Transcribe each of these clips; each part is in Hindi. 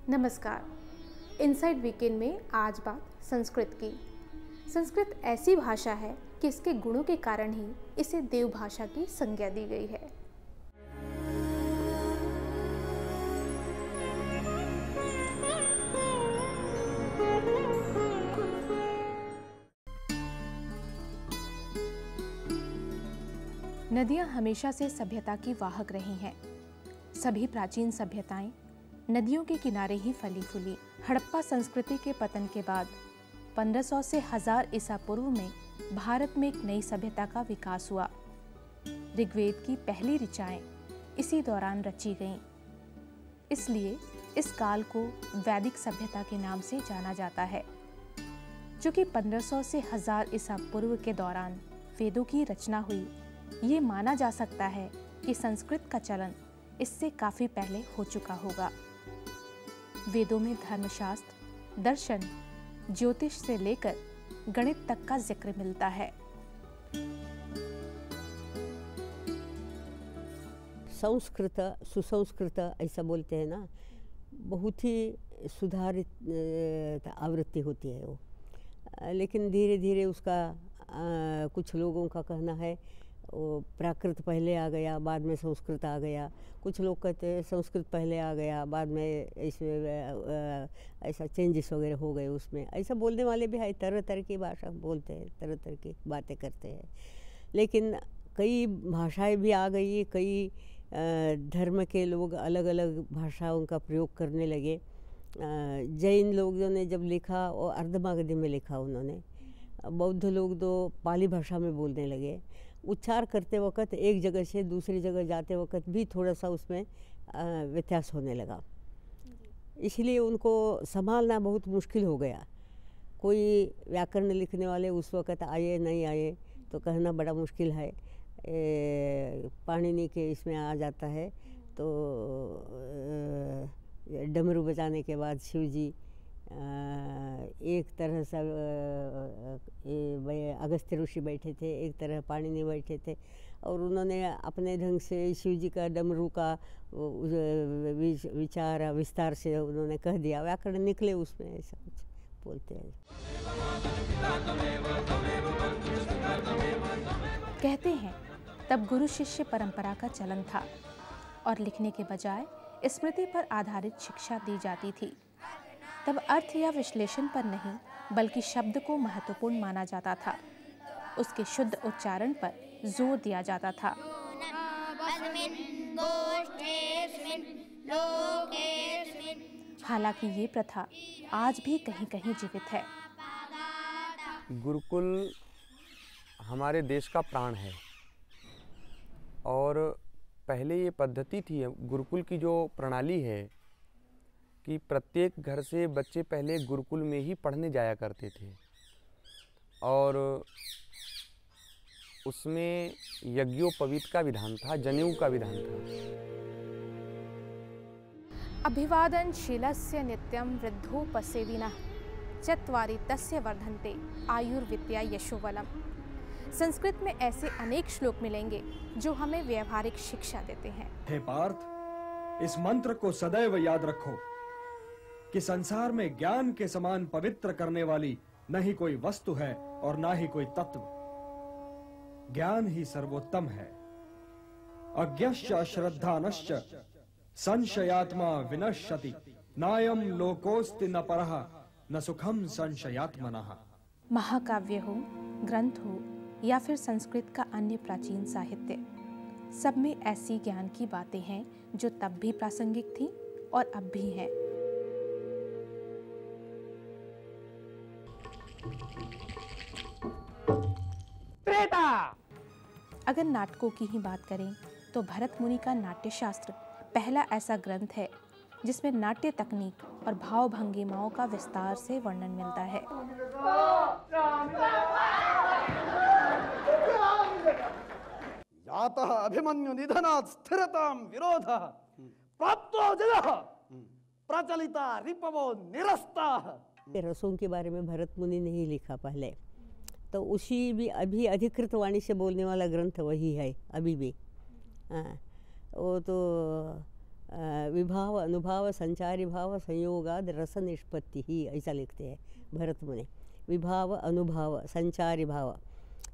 नमस्कार। इनसाइड वीकेंड में आज बात संस्कृत की। संस्कृत ऐसी भाषा है कि इसके गुणों के कारण ही इसे देव भाषा की संज्ञा दी गई है। नदियां हमेशा से सभ्यता की वाहक रही हैं। सभी प्राचीन सभ्यताएं नदियों के किनारे ही फली फूली। हड़प्पा संस्कृति के पतन के बाद 1500 से 1000 ईसा पूर्व में भारत में एक नई सभ्यता का विकास हुआ। ऋग्वेद की पहली ऋचाएं इसी दौरान रची गईं। इसलिए इस काल को वैदिक सभ्यता के नाम से जाना जाता है। चूंकि 1500 से 1000 ईसा पूर्व के दौरान वेदों की रचना हुई, ये माना जा सकता है कि संस्कृत का चलन इससे काफी पहले हो चुका होगा। वेदों में धर्मशास्त्र, दर्शन, ज्योतिष से लेकर गणित तक का जिक्र मिलता है। संस्कृत, सुसंस्कृत ऐसा बोलते हैं ना, बहुत ही सुधारित आवृत्ति होती है वो। लेकिन धीरे धीरे उसका कुछ लोगों का कहना है वो प्राकृत पहले आ गया, बाद में संस्कृत आ गया। कुछ लोग कहते हैं संस्कृत पहले आ गया, बाद में इसमें ऐसा चेंजेस वगैरह हो गए उसमें। ऐसा बोलने वाले भी है, तरह तरह की भाषा बोलते हैं, तरह तरह की बातें करते हैं। लेकिन कई भाषाएं भी आ गई, कई धर्म के लोग अलग अलग भाषाओं का प्रयोग करने लगे। जैन लोगों ने जब लिखा वो अर्धमागधी में लिखा उन्होंने। बौद्ध लोग तो पाली भाषा में बोलने लगे। उच्चार करते वक्त एक जगह से दूसरी जगह जाते वक्त भी थोड़ा सा उसमें व्यत्यास होने लगा, इसलिए उनको संभालना बहुत मुश्किल हो गया। कोई व्याकरण लिखने वाले उस वक्त आए नहीं आए तो कहना बड़ा मुश्किल है। पाणिनि के इसमें आ जाता है तो डमरू बजाने के बाद शिव जी एक तरह से अगस्त्य ऋषि बैठे थे, एक तरह पाणिनि बैठे थे, और उन्होंने अपने ढंग से शिव जी का डमरू का विचार विस्तार से उन्होंने कह दिया। व्याकरण निकले उसमें, ऐसा कुछ बोलते हैं। कहते हैं तब गुरु शिष्य परंपरा का चलन था और लिखने के बजाय स्मृति पर आधारित शिक्षा दी जाती थी। तब अर्थ या विश्लेषण पर नहीं बल्कि शब्द को महत्वपूर्ण माना जाता था। उसके शुद्ध उच्चारण पर जोर दिया जाता था। हालांकि ये प्रथा आज भी कहीं कहीं जीवित है। गुरुकुल हमारे देश का प्राण है और पहले ये पद्धति थी, गुरुकुल की जो प्रणाली है कि प्रत्येक घर से बच्चे पहले गुरुकुल में ही पढ़ने जाया करते थे और उसमें यज्ञोपवीत का विधान था, जनेऊ का विधान था। अभिवादनशीलस्य नित्यं वृद्धोपसेविनः चत्वारि तस्य वर्धन्ते आयुर्विद्या यशोबलम्। संस्कृत में ऐसे अनेक श्लोक मिलेंगे जो हमें व्यवहारिक शिक्षा देते हैं। हे पार्थ, इस मंत्र को सदैव याद रखो कि संसार में ज्ञान के समान पवित्र करने वाली न ही कोई वस्तु है और ना ही कोई तत्व। ज्ञान ही सर्वोत्तम है। अज्ञश्च अश्रद्धानश्च संशयात्मा विनश्यति नायम लोकोस्ति न परः न सुखम संशयात्मनः। महाकाव्य हो, ग्रंथ हो या फिर संस्कृत का अन्य प्राचीन साहित्य, सब में ऐसी ज्ञान की बातें हैं जो तब भी प्रासंगिक थी और अब भी हैं। अगर नाटकों की ही बात करें तो भरत मुनि का नाट्यशास्त्र पहला ऐसा ग्रंथ है जिसमें नाट्य तकनीक और भाव भंगिमाओं का विस्तार से वर्णन मिलता है। यातः अभिमन्यु निधनात् स्थिरतां विरोधः प्राप्तो जयः प्रचलिता रिपवो निरस्ताः। रसों के बारे में भरत मुनि ने ही लिखा पहले, तो उसी भी अभी अधिकृत वाणी से बोलने वाला ग्रंथ वही है अभी भी। वो तो विभाव अनुभाव संचारी भाव संयोगाद रस निष्पत्ति ही, ऐसा लिखते हैं भरत मुनि। विभाव अनुभाव संचारी भाव,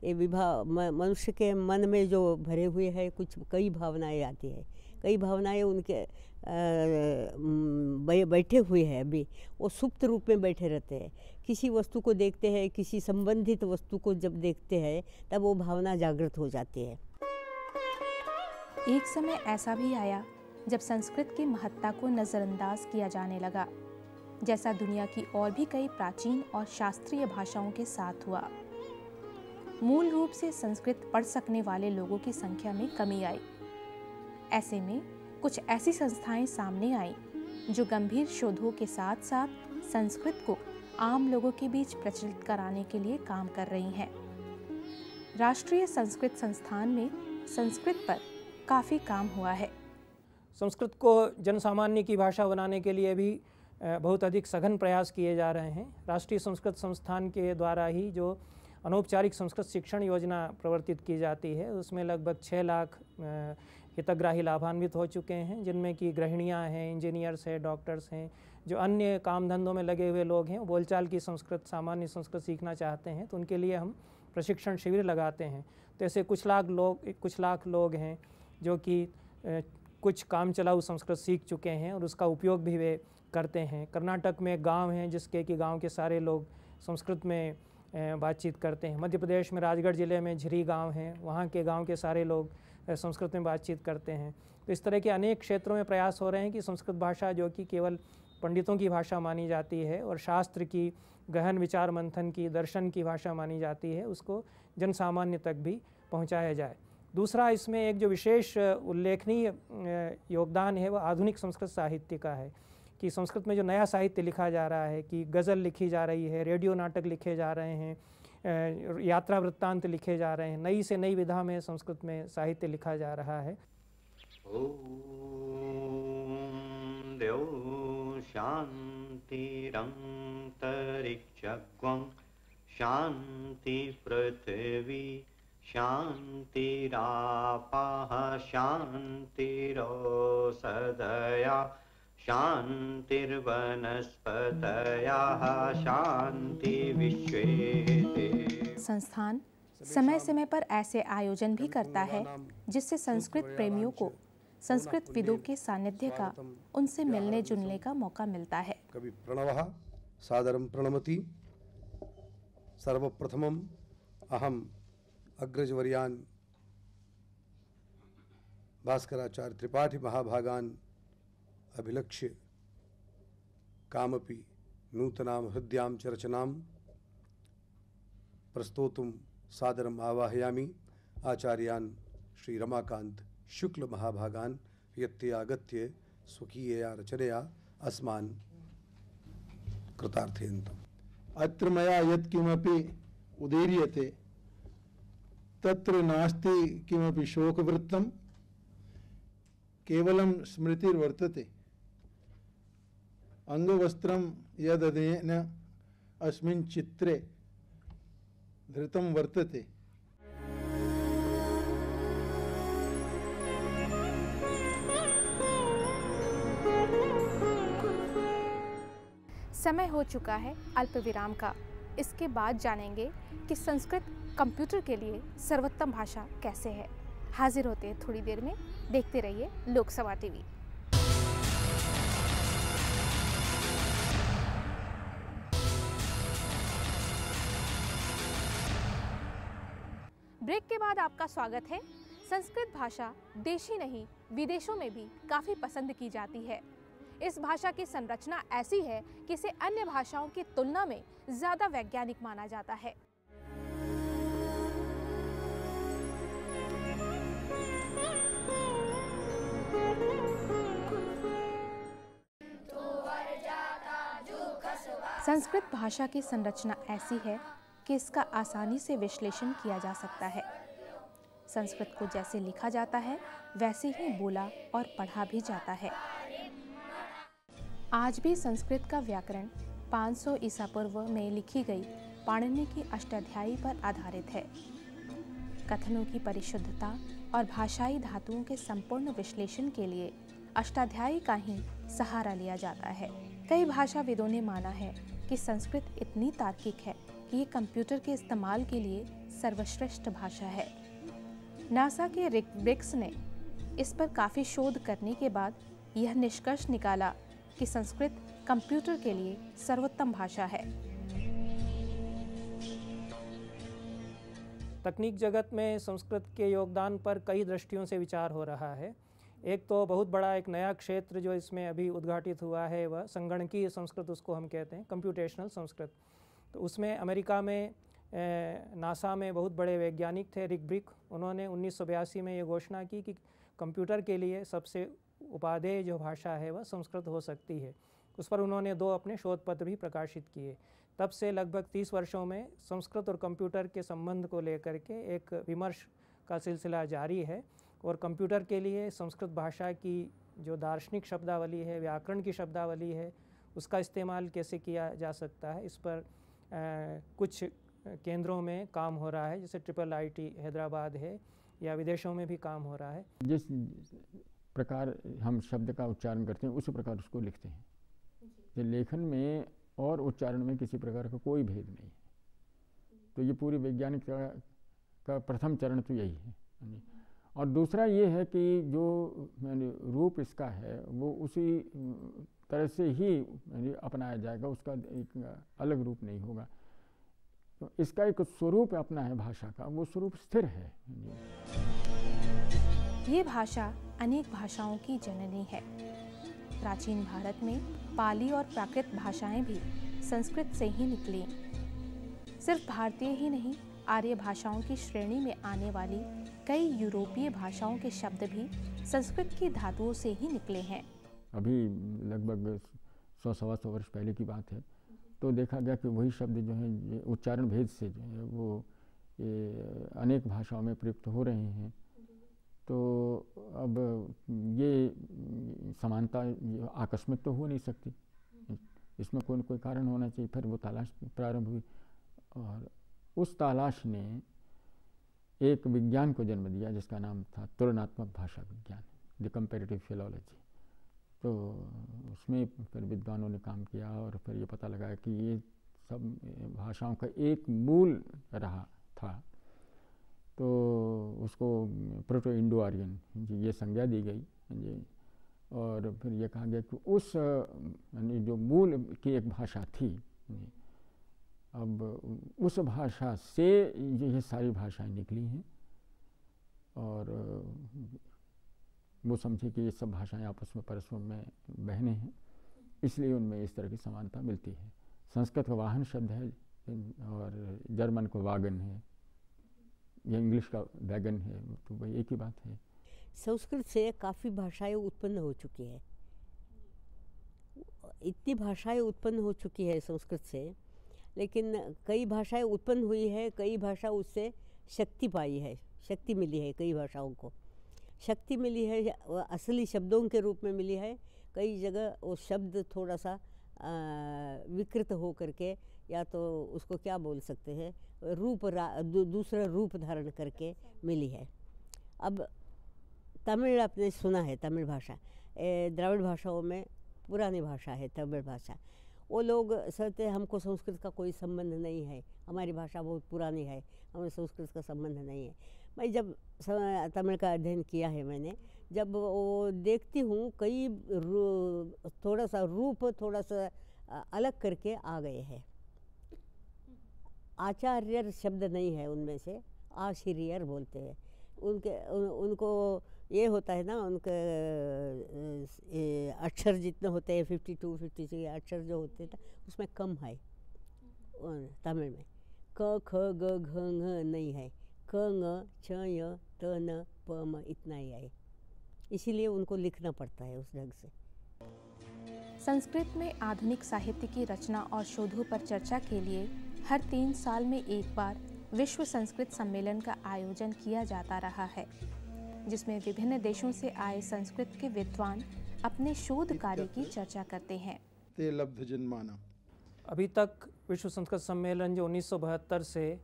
ये विभाव मनुष्य के मन में जो भरे हुए है कुछ कई भावनाएं आती है, कई भावनाएं उनके बैठे हुए हैं, अभी वो सुप्त रूप में बैठे रहते हैं। किसी वस्तु को देखते हैं, किसी संबंधित वस्तु को जब देखते हैं तब वो भावना जागृत हो जाती है। एक समय ऐसा भी आया जब संस्कृत की महत्ता को नज़रअंदाज किया जाने लगा, जैसा दुनिया की और भी कई प्राचीन और शास्त्रीय भाषाओं के साथ हुआ। मूल रूप से संस्कृत पढ़ सकने वाले लोगों की संख्या में कमी आई। ऐसे में कुछ ऐसी संस्थाएं सामने आईं जो गंभीर शोधों के साथ साथ संस्कृत को आम लोगों के बीच प्रचलित कराने के लिए काम कर रही हैं। राष्ट्रीय संस्कृत संस्थान में संस्कृत पर काफ़ी काम हुआ है। संस्कृत को जनसामान्य की भाषा बनाने के लिए भी बहुत अधिक सघन प्रयास किए जा रहे हैं। राष्ट्रीय संस्कृत संस्थान के द्वारा ही जो अनौपचारिक संस्कृत शिक्षण योजना प्रवर्तित की जाती है, उसमें लगभग 6 लाख हितग्राही लाभान्वित हो चुके हैं, जिनमें कि गृहिणियाँ हैं, इंजीनियर्स हैं, डॉक्टर्स हैं, जो अन्य काम धंधों में लगे हुए लोग हैं, बोलचाल की संस्कृत, सामान्य संस्कृत सीखना चाहते हैं, तो उनके लिए हम प्रशिक्षण शिविर लगाते हैं। तो ऐसे कुछ लाख लोग हैं जो कि कुछ काम चलाऊ संस्कृत सीख चुके हैं और उसका उपयोग भी वे करते हैं। कर्नाटक में एक गाँव है जिसके कि गाँव के सारे लोग संस्कृत में बातचीत करते हैं। मध्य प्रदेश में राजगढ़ ज़िले में झिरी गांव है, वहाँ के गांव के सारे लोग संस्कृत में बातचीत करते हैं। तो इस तरह के अनेक क्षेत्रों में प्रयास हो रहे हैं कि संस्कृत भाषा, जो कि केवल पंडितों की भाषा मानी जाती है और शास्त्र की, गहन विचार मंथन की, दर्शन की भाषा मानी जाती है, उसको जन सामान्य तक भी पहुँचाया जाए। दूसरा, इसमें एक जो विशेष उल्लेखनीय योगदान है वह आधुनिक संस्कृत साहित्य का है कि संस्कृत में जो नया साहित्य लिखा जा रहा है, कि गज़ल लिखी जा रही है, रेडियो नाटक लिखे जा रहे हैं, यात्रा वृत्तांत लिखे जा रहे हैं, नई से नई विधा में संस्कृत में साहित्य लिखा जा रहा है। ओम देव शांतिरंतरिक्षं शांति पृथ्वी शांतिरापः शांतिरोषधया शांतिर्वनस्पतयः शांति विश्वे। संस्थान समय समय पर ऐसे आयोजन भी करता है जिससे संस्कृत प्रेमियों को संस्कृत विदों के सानिध्य का, उनसे मिलने जुलने का मौका मिलता है। कवि प्रणवः सादरं प्रणमति। सर्वप्रथमम् अहम अग्रजवर्यान् भास्कराचार्य त्रिपाठी महाभागान् अभिलक्ष्य कामपि नूतनां हृद्यां च रचनां प्रस्तोतुं सादरम् आवाहयामि। आचार्यान् श्री रमाकांत शुक्ल महाभागान् यत्ते आगत्य स्वकीयया रचनया अस्मान् कृतार्थयन्तम्। अत्र मया यत्किमपि उदीर्यते तत्र नास्ति किमपि शोकवृत्तं, केवलं स्मृतिर्वर्तते। अंगवस्त्रं यदनेन अस्मिन् चित्रे धृतं वर्तते। समय हो चुका है अल्प विराम का। इसके बाद जानेंगे कि संस्कृत कंप्यूटर के लिए सर्वोत्तम भाषा कैसे है। हाजिर होते हैं थोड़ी देर में। देखते रहिए लोकसभा टीवी। ब्रेक के बाद आपका स्वागत है। संस्कृत भाषा देश ही नहीं विदेशों में भी काफ़ी पसंद की जाती है। इस भाषा की संरचना ऐसी है कि इसे अन्य भाषाओं की तुलना में ज़्यादा वैज्ञानिक माना जाता है। संस्कृत भाषा की संरचना ऐसी है कि इसका आसानी से विश्लेषण किया जा सकता है। संस्कृत को जैसे लिखा जाता है वैसे ही बोला और पढ़ा भी जाता है। आज भी संस्कृत का व्याकरण 500 ईसा पूर्व में लिखी गई पाणिनि की अष्टाध्यायी पर आधारित है। कथनों की परिशुद्धता और भाषाई धातुओं के संपूर्ण विश्लेषण के लिए अष्टाध्यायी का ही सहारा लिया जाता है। कई भाषाविदों ने माना है कि संस्कृत इतनी तार्किक है कि ये कंप्यूटर के इस्तेमाल के लिए सर्वश्रेष्ठ भाषा है। नासा के रिक ब्रिक्स ने इस पर काफ़ी शोध करने के बाद यह निष्कर्ष निकाला कि संस्कृत कंप्यूटर के लिए सर्वोत्तम भाषा है। तकनीक जगत में संस्कृत के योगदान पर कई दृष्टियों से विचार हो रहा है। एक तो बहुत बड़ा एक नया क्षेत्र जो इसमें अभी उद्घाटित हुआ है वह संगणकीय संस्कृत, उसको हम कहते हैं कंप्यूटेशनल संस्कृत। तो उसमें अमेरिका में नासा में बहुत बड़े वैज्ञानिक थे रिक ब्रिक, उन्होंने 1982 में ये घोषणा की कि कंप्यूटर के लिए सबसे उपादेय जो भाषा है वह संस्कृत हो सकती है। उस पर उन्होंने 2 अपने शोध पत्र भी प्रकाशित किए। तब से लगभग 30 वर्षों में संस्कृत और कंप्यूटर के संबंध को लेकर के एक विमर्श का सिलसिला जारी है और कंप्यूटर के लिए संस्कृत भाषा की जो दार्शनिक शब्दावली है, व्याकरण की शब्दावली है, उसका इस्तेमाल कैसे किया जा सकता है, इस पर कुछ केंद्रों में काम हो रहा है, जैसे IIIT हैदराबाद है, या विदेशों में भी काम हो रहा है। जिस प्रकार हम शब्द का उच्चारण करते हैं उसी प्रकार उसको लिखते हैं। तो लेखन में और उच्चारण में किसी प्रकार का कोई भेद नहीं है। तो ये पूरी वैज्ञानिक का प्रथम चरण तो यही है। और दूसरा ये है कि जो रूप इसका है वो उसी तरह से ही अपनाया जाएगा, उसका एक अलग रूप नहीं होगा। तो इसका एक स्वरूप अपना है भाषा का, वो स्वरूप स्थिर है। ये भाषा अनेक भाषाओं की जननी है। प्राचीन भारत में पाली और प्राकृत भाषाएं भी संस्कृत से ही निकली। सिर्फ भारतीय ही नहीं, आर्य भाषाओं की श्रेणी में आने वाली कई यूरोपीय भाषाओं के शब्द भी संस्कृत की धातुओं से ही निकले हैं। अभी लगभग 100-125 वर्ष पहले की बात है, तो देखा गया कि वही शब्द जो है उच्चारण भेद से जो है वो अनेक भाषाओं में प्रयुक्त हो रहे हैं। तो अब ये समानता आकस्मिक तो हो नहीं सकती, इसमें कोई न कोई कारण होना चाहिए। फिर वो तलाश प्रारंभ हुई और उस तलाश ने एक विज्ञान को जन्म दिया जिसका नाम था तुलनात्मक भाषा विज्ञान, द कंपैरेटिव फिलोलॉजी। तो उसमें फिर विद्वानों ने काम किया और फिर ये पता लगा कि ये सब भाषाओं का एक मूल रहा था। तो उसको प्रोटो इंडो आर्यन ये संज्ञा दी गई जी। और फिर ये कहा गया कि उस जो मूल की एक भाषा थी, अब उस भाषा से ये सारी भाषाएं निकली हैं और वो समझे कि ये सब भाषाएं आपस में परस्पर में बहने हैं, इसलिए उनमें इस तरह की समानता मिलती है। संस्कृत का वाहन शब्द है और जर्मन का वागन है, या इंग्लिश का वैगन है, तो वही एक ही बात है। संस्कृत से काफ़ी भाषाएं उत्पन्न हो चुकी है। इतनी भाषाएं उत्पन्न हो चुकी है संस्कृत से, लेकिन कई भाषाएं उत्पन्न हुई है, कई भाषा उससे शक्ति पाई है, शक्ति मिली है। कई भाषाओं को शक्ति मिली है, असली शब्दों के रूप में मिली है। कई जगह वो शब्द थोड़ा सा विकृत हो करके, या तो उसको क्या बोल सकते हैं, दूसरा रूप धारण करके मिली है। अब तमिल आपने सुना है, तमिल भाषा द्राविड़ भाषाओं में पुरानी भाषा है तमिल भाषा। वो लोग कहते हैं हमको संस्कृत का कोई संबंध नहीं है, हमारी भाषा बहुत पुरानी है, हमें संस्कृत का संबंध नहीं है। मैं जब तमिल का अध्ययन किया है मैंने, जब वो देखती हूँ कई थोड़ा सा रूप थोड़ा सा अलग करके आ गए हैं। आचार्य शब्द नहीं है उनमें से, आशीर्यर बोलते हैं। उनको ये होता है ना, उनके अक्षर जितने होते हैं 52-56 अक्षर जो होते हैं उसमें कम है तमिल में। क ख ग घ घ नहीं है, क ङ छ य त न प म इतना ही है, इसीलिए उनको लिखना पड़ता है उस ढंग से। संस्कृत में आधुनिक साहित्य की रचना और शोधों पर चर्चा के लिए हर 3 साल में एक बार विश्व संस्कृत सम्मेलन का आयोजन किया जाता रहा है, जिसमें विभिन्न देशों से आए संस्कृत के विद्वान अपने शोध कार्य की चर्चा करते हैं। ते लब्ध जन्माना। अभी तक विश्व संस्कृत सम्मेलन जो 1972 से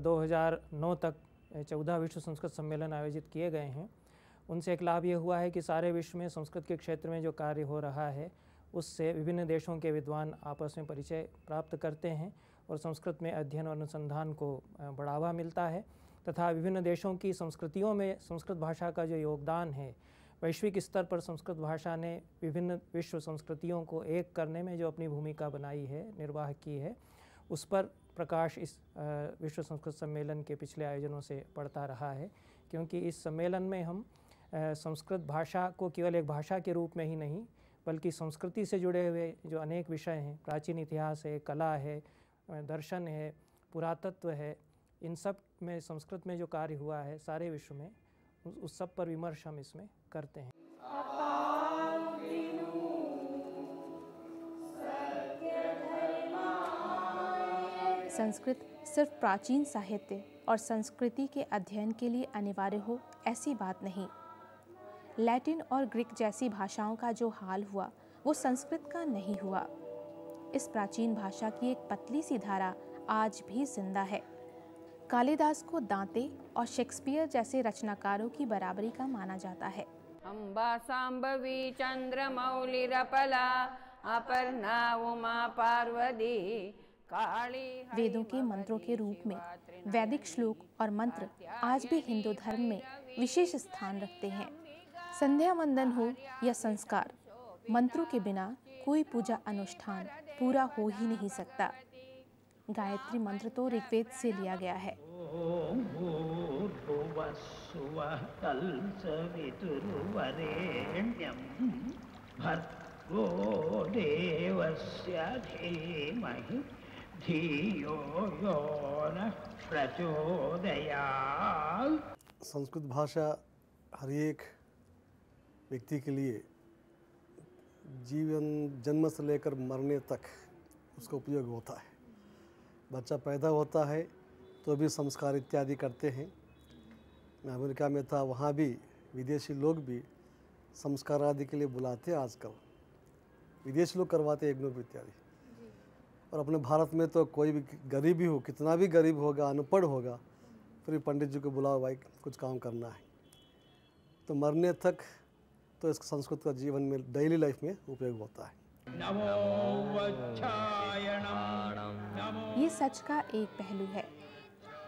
2009 तक 14 विश्व संस्कृत सम्मेलन आयोजित किए गए हैं, उनसे एक लाभ ये हुआ है कि सारे विश्व में संस्कृत के क्षेत्र में जो कार्य हो रहा है उससे विभिन्न देशों के विद्वान आपस में परिचय प्राप्त करते हैं और संस्कृत में अध्ययन और अनुसंधान को बढ़ावा मिलता है तथा विभिन्न देशों की संस्कृतियों में संस्कृत भाषा का जो योगदान है, वैश्विक स्तर पर संस्कृत भाषा ने विभिन्न विश्व संस्कृतियों को एक करने में जो अपनी भूमिका बनाई है, निर्वाह की है, उस पर प्रकाश इस विश्व संस्कृत सम्मेलन के पिछले आयोजनों से पड़ता रहा है। क्योंकि इस सम्मेलन में हम संस्कृत भाषा को केवल एक भाषा के रूप में ही नहीं बल्कि संस्कृति से जुड़े हुए जो अनेक विषय हैं, प्राचीन इतिहास है, कला है, दर्शन है, पुरातत्व है, इन सब में संस्कृत में जो कार्य हुआ है सारे विश्व में, उस सब पर विमर्श हम इसमें करते हैं। संस्कृत सिर्फ प्राचीन साहित्य और संस्कृति के अध्ययन के लिए अनिवार्य हो ऐसी बात नहीं। लैटिन और ग्रीक जैसी भाषाओं का जो हाल हुआ वो संस्कृत का नहीं हुआ। इस प्राचीन भाषा की एक पतली सी धारा आज भी जिंदा है। कालिदास को दांते और शेक्सपियर जैसे रचनाकारों की बराबरी का माना जाता है। अम्बा सांबवी चंद्रमौलिरपला अपर्णा उमा पार्वती काली। वेदों के मंत्रों के रूप में वैदिक श्लोक और मंत्र आज भी हिंदू धर्म में विशेष स्थान रखते हैं। संध्या वंदन हो या संस्कार, मंत्रों के बिना कोई पूजा अनुष्ठान पूरा हो ही नहीं सकता। गायत्री मंत्र तो ऋग्वेद से लिया गया है। संस्कृत भाषा हर एक व्यक्ति के लिए जीवन जन्म से लेकर मरने तक उसका उपयोग होता है। बच्चा पैदा होता है तो भी संस्कार इत्यादि करते हैं। मैं अमेरिका में था, वहाँ भी विदेशी लोग भी संस्कार आदि के लिए बुलाते हैं। आजकल विदेशी लोग करवाते हैं यज्ञ इत्यादि। और अपने भारत में तो कोई भी गरीब ही हो, कितना भी गरीब होगा, अनपढ़ होगा, फिर पंडित जी को बुलाओ, भाई कुछ काम करना है। तो मरने तक तो इस संस्कृत का जीवन में डेली लाइफ में उपयोग होता है। ये सच का एक पहलू है।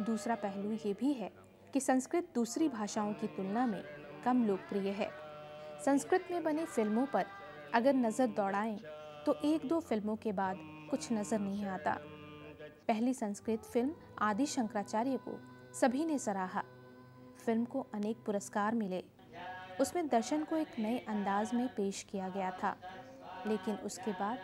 दूसरा पहलू ये भी है कि संस्कृत दूसरी भाषाओं की तुलना में कम लोकप्रिय है। संस्कृत में बनी फिल्मों पर अगर नज़र दौड़ाएं तो एक दो फिल्मों के बाद कुछ नज़र नहीं आता। पहली संस्कृत फिल्म आदि शंकराचार्य को सभी ने सराहा। फिल्म को अनेक पुरस्कार मिले। उसमें दर्शन को एक नए अंदाज में पेश किया गया था। लेकिन उसके बाद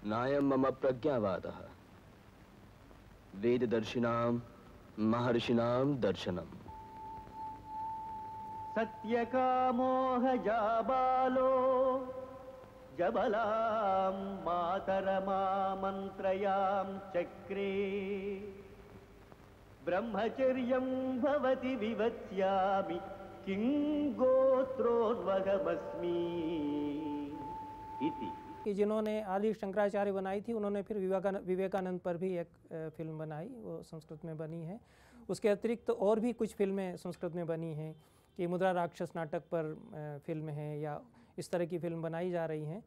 नायं मम प्रज्ञावादः वेददर्शिनां महर्षिणां दर्शनम्। सत्यकामोह जाबालो जबलां मातरमा मंत्रयां चक्रे ब्रह्मचर्यं भवति विवत्स्यामि किं गोत्रोद्वगमस्मि इति। कि जिन्होंने आदि शंकराचार्य बनाई थी उन्होंने फिर विवेकानंद पर भी एक फिल्म बनाई, वो संस्कृत में बनी है। उसके अतिरिक्त तो और भी कुछ फिल्में संस्कृत में बनी हैं कि मुद्रा राक्षस नाटक पर फिल्म है या इस तरह की फिल्म बनाई जा रही हैं।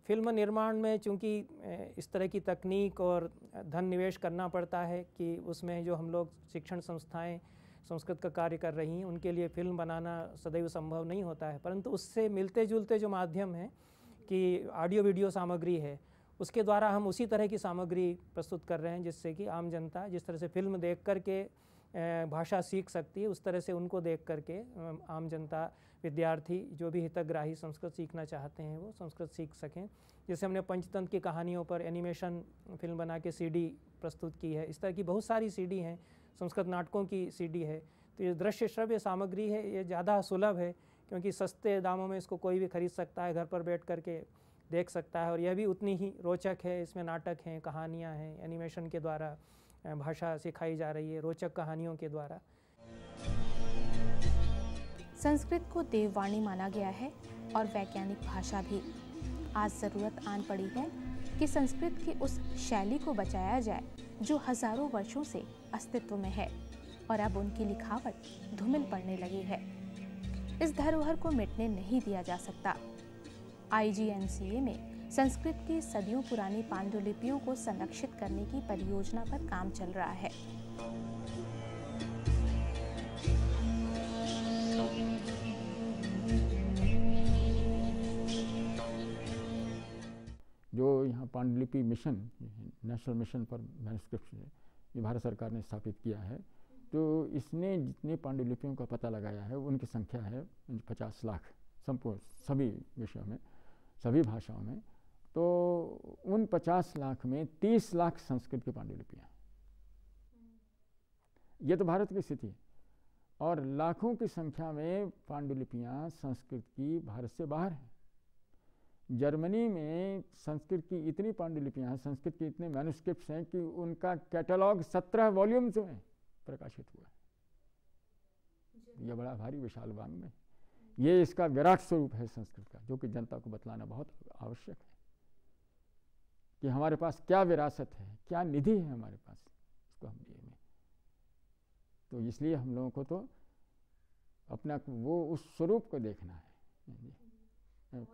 फिल्म निर्माण में चूँकि इस तरह की तकनीक और धन निवेश करना पड़ता है कि उसमें जो हम लोग शिक्षण संस्थाएं संस्कृत का कार्य कर रही हैं उनके लिए फिल्म बनाना सदैव संभव नहीं होता है। परंतु उससे मिलते जुलते जो माध्यम हैं कि ऑडियो वीडियो सामग्री है, उसके द्वारा हम उसी तरह की सामग्री प्रस्तुत कर रहे हैं जिससे कि आम जनता जिस तरह से फिल्म देख करके भाषा सीख सकती है, उस तरह से उनको देख करके आम जनता, विद्यार्थी, जो भी हितग्राही संस्कृत सीखना चाहते हैं वो संस्कृत सीख सकें। जैसे हमने पंचतंत्र की कहानियों पर एनिमेशन फिल्म बना के सीडी प्रस्तुत की है। इस तरह की बहुत सारी सीडी हैं, संस्कृत नाटकों की सीडी है। तो ये दृश्य श्रव्य सामग्री है, ये ज़्यादा सुलभ है क्योंकि सस्ते दामों में इसको कोई भी खरीद सकता है, घर पर बैठ करके देख सकता है। और यह भी उतनी ही रोचक है। इसमें नाटक हैं, कहानियाँ हैं, एनिमेशन के द्वारा भाषा सिखाई जा रही है, रोचक कहानियों के द्वारा। संस्कृत को देववाणी माना गया है और वैज्ञानिक भाषा भी। आज ज़रूरत आन पड़ी है कि संस्कृत की उस शैली को बचाया जाए जो हजारों वर्षों से अस्तित्व में है और अब उनकी लिखावट धूमिल पड़ने लगी है। इस धरोहर को मिटने नहीं दिया जा सकता। IGNCA में संस्कृत की सदियों पुरानी पांडुलिपियों को संरक्षित करने की परियोजना पर काम चल रहा है। जो यहाँ पांडुलिपि mission, national mission for manuscripts, ये भारत सरकार ने स्थापित किया है, तो इसने जितने पांडुलिपियों का पता लगाया है उनकी संख्या है 50 लाख संपूर्ण सभी विषयों में, सभी भाषाओं में। तो उन 50 लाख में 30 लाख संस्कृत की पांडुलिपियाँ, ये तो भारत की स्थिति है। और लाखों की संख्या में पांडुलिपियाँ संस्कृत की भारत से बाहर हैं। जर्मनी में संस्कृत की इतनी पांडुलिपियाँ हैं, संस्कृत के इतने मैन्युस्क्रिप्ट्स हैं कि उनका कैटलॉग 17 वॉल्यूम्स में प्रकाशित हुआ है। यह बड़ा भारी विशाल वाङ्मय, ये इसका विराट स्वरूप है संस्कृत का, जो कि जनता को बतलाना बहुत आवश्यक है कि हमारे पास क्या विरासत है, क्या निधि है हमारे पास, इसको हम लिए में। तो इसलिए हम लोगों को तो अपना वो उस स्वरूप को देखना है।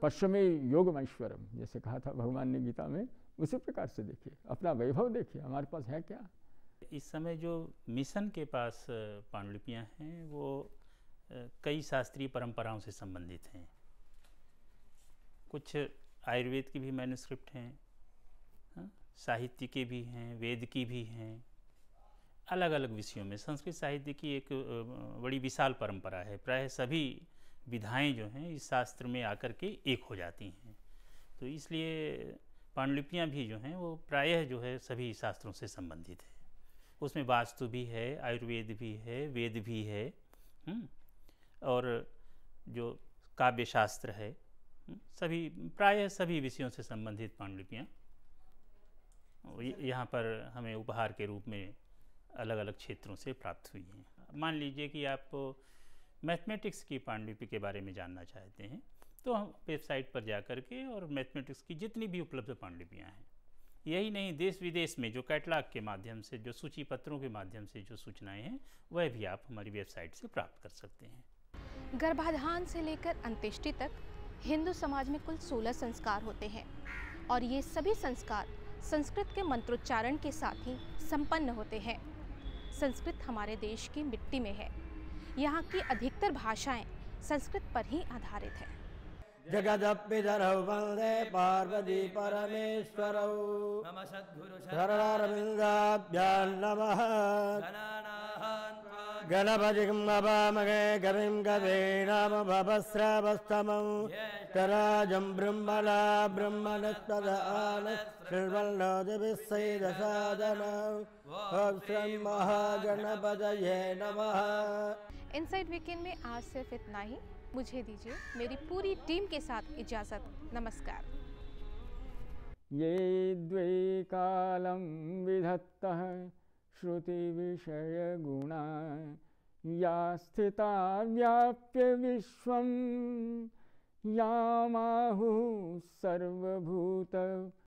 पश्चिमी योगमैश्वरम जैसे कहा था भगवान ने गीता में, उसी प्रकार से देखिए, अपना वैभव देखिए, हमारे पास है क्या। इस समय जो मिशन के पास पांडुलिपियाँ हैं वो कई शास्त्रीय परंपराओं से संबंधित हैं। कुछ आयुर्वेद की भी मैन्युस्क्रिप्ट हैं, साहित्य के भी हैं, वेद की भी हैं। अलग अलग विषयों में संस्कृत साहित्य की एक बड़ी विशाल परंपरा है। प्रायः सभी विधाएं जो हैं इस शास्त्र में आकर के एक हो जाती हैं। तो इसलिए पांडुलिपियाँ भी जो हैं वो प्रायः जो है सभी शास्त्रों से संबंधित है। उसमें वास्तु भी है, आयुर्वेद भी है, वेद भी है, और जो काव्य शास्त्र है, सभी प्रायः सभी विषयों से संबंधित पांडुलिपियाँ यहाँ पर हमें उपहार के रूप में अलग अलग क्षेत्रों से प्राप्त हुई हैं। मान लीजिए कि आप मैथमेटिक्स की पांडुलिपि के बारे में जानना चाहते हैं, तो हम वेबसाइट पर जा कर के और मैथमेटिक्स की जितनी भी उपलब्ध पांडुलिपियाँ हैं, यही नहीं देश विदेश में जो कैटलॉग के माध्यम से, जो सूची पत्रों के माध्यम से जो सूचनाएं हैं, वह भी आप हमारी वेबसाइट से प्राप्त कर सकते हैं। गर्भाधान से लेकर अंत्येष्टि तक हिंदू समाज में कुल 16 संस्कार होते हैं और ये सभी संस्कार संस्कृत के मंत्रोच्चारण के साथ ही संपन्न होते हैं। संस्कृत हमारे देश की मिट्टी में है। यहाँ की अधिकतर भाषाएं संस्कृत पर ही आधारित है। जगदपितरौ वन्दे पार्वती परमेश्वरौ नमः सद्गुरु शरणारविन्दाभ्यां नमः गणपतिं नमामहे कविं कवीनां भवस्रवस्तमं तराजं ब्रह्मणा ब्रह्मणस्पदान श्रीवल्लभविस्सैदसादनौ ॐ श्री महागणपतये नमः। इनसाइड वीकेंड में आज सिर्फ इतना ही। मुझे दीजिए मेरी पूरी टीम के साथ इजाज़त। नमस्कार। ये द्वे कालं विधत्तः श्रुति विषय गुणा या स्थिता व्याप्य विश्वं यामाहुः सर्वभूत